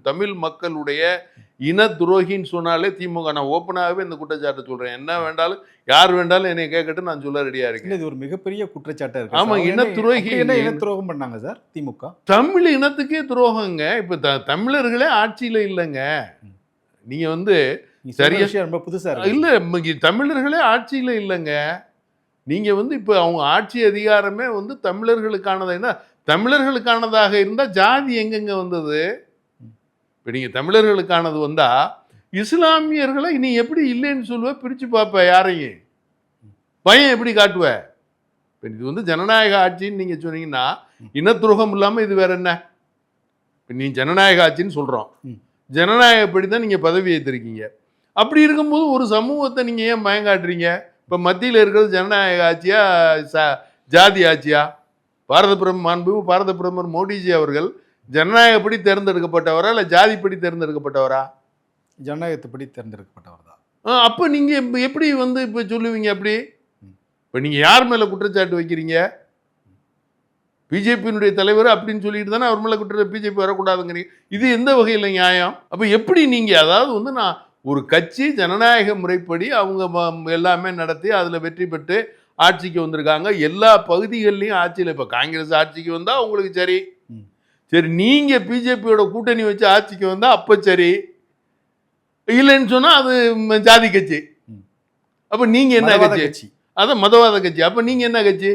தமிழ் மக்களுடைய இன துரோகின்னு சொன்னாலே திமுக. நான் ஓப்பனாகவே இந்த குற்றச்சாட்டை சொல்றேன். என்ன வேண்டாலும் யார் வேண்டாலும் என்னை கேட்கட்டும், நான் சொல்ல ரெடியா இருக்கேன். இது ஒரு மிகப்பெரிய குற்றச்சாட்டா இருக்கு. ஆமா, இன துரோகி. என்ன இன துரோகம் பண்ணாங்க சார் திமுக? தமிழ் இனத்துக்கே துரோகங்க. இப்ப தமிழர்களே ஆட்சியில இல்லைங்க. நீங்க சரியா ரொம்ப புதுசா இல்ல, தமிழர்களே ஆட்சியில இல்லைங்க. நீங்க இப்ப அவங்க ஆட்சி அதிகாரமே தமிழர்களுக்கானது. என்ன தமிழர்களுக்கானதாக இருந்தா ஜாதி எங்கெங்க வந்தது? இப்ப நீங்க தமிழர்களுக்கானது வந்தா இஸ்லாமியர்களை நீ எப்படி இல்லைன்னு சொல்லுவ? பிரிச்சு பார்ப்ப யாரையும்? பயம் எப்படி காட்டுவ? இது ஜனநாயக ஆட்சின்னு நீங்க சொன்னீங்கன்னா இனத்துரோகம் இல்லாம இது வேற என்ன? நீ ஜனநாயக ஆட்சின்னு சொல்றோம். ஜனநாயகப்படி தான் நீங்க பதவி ஏற்றிருக்கீங்க. அப்படி இருக்கும்போது ஒரு சமூகத்தை நீங்க ஏன் பயம் காட்டுறீங்க? இப்ப மத்தியில் இருக்கிறது ஜனநாயக ஆட்சியா ஜாதி ஆட்சியா? பாரத பிரதமர் மோடிஜி அவர்கள் ஜனநாயகப்படி தேர்ந்தெடுக்கப்பட்டவரா இல்ல ஜாதிப்படி தேர்ந்தெடுக்கப்பட்டவரா? ஜனநாயகத்துப்படி தேர்ந்தெடுக்கப்பட்டவர் தான். அப்ப நீங்க எப்படி இப்ப சொல்லுவீங்க? அப்படி இப்ப நீங்க யார் மேல குற்றச்சாட்டு வைக்கிறீங்க? பிஜேபியினுடைய தலைவர் அப்படின்னு சொல்லிட்டு தானே அவர் மேல பிஜேபி வரக்கூடாதுங்கிறீங்க. இது எந்த வகையில் நியாயம்? அப்ப எப்படி நீங்க நான் ஒரு கட்சி ஜனநாயக முறைப்படி அவங்க எல்லாமே நடத்தி அதுல வெற்றி பெற்று ஆட்சிக்கு வந்திருக்காங்க. எல்லா பகுதிகள்லையும் ஆட்சியில் இப்ப காங்கிரஸ் ஆட்சிக்கு வந்தா உங்களுக்கு சரி, நீங்க பிஜேபியோட கூட்டணி வச்சு ஆட்சிக்கு வந்தா அப்ப சரி, இல்லைன்னு சொன்னா அது ஜாதி கட்சி. அப்ப நீங்க என்ன கட்சி? அதான் மதவாத கட்சி. அப்ப நீங்க என்ன கட்சி?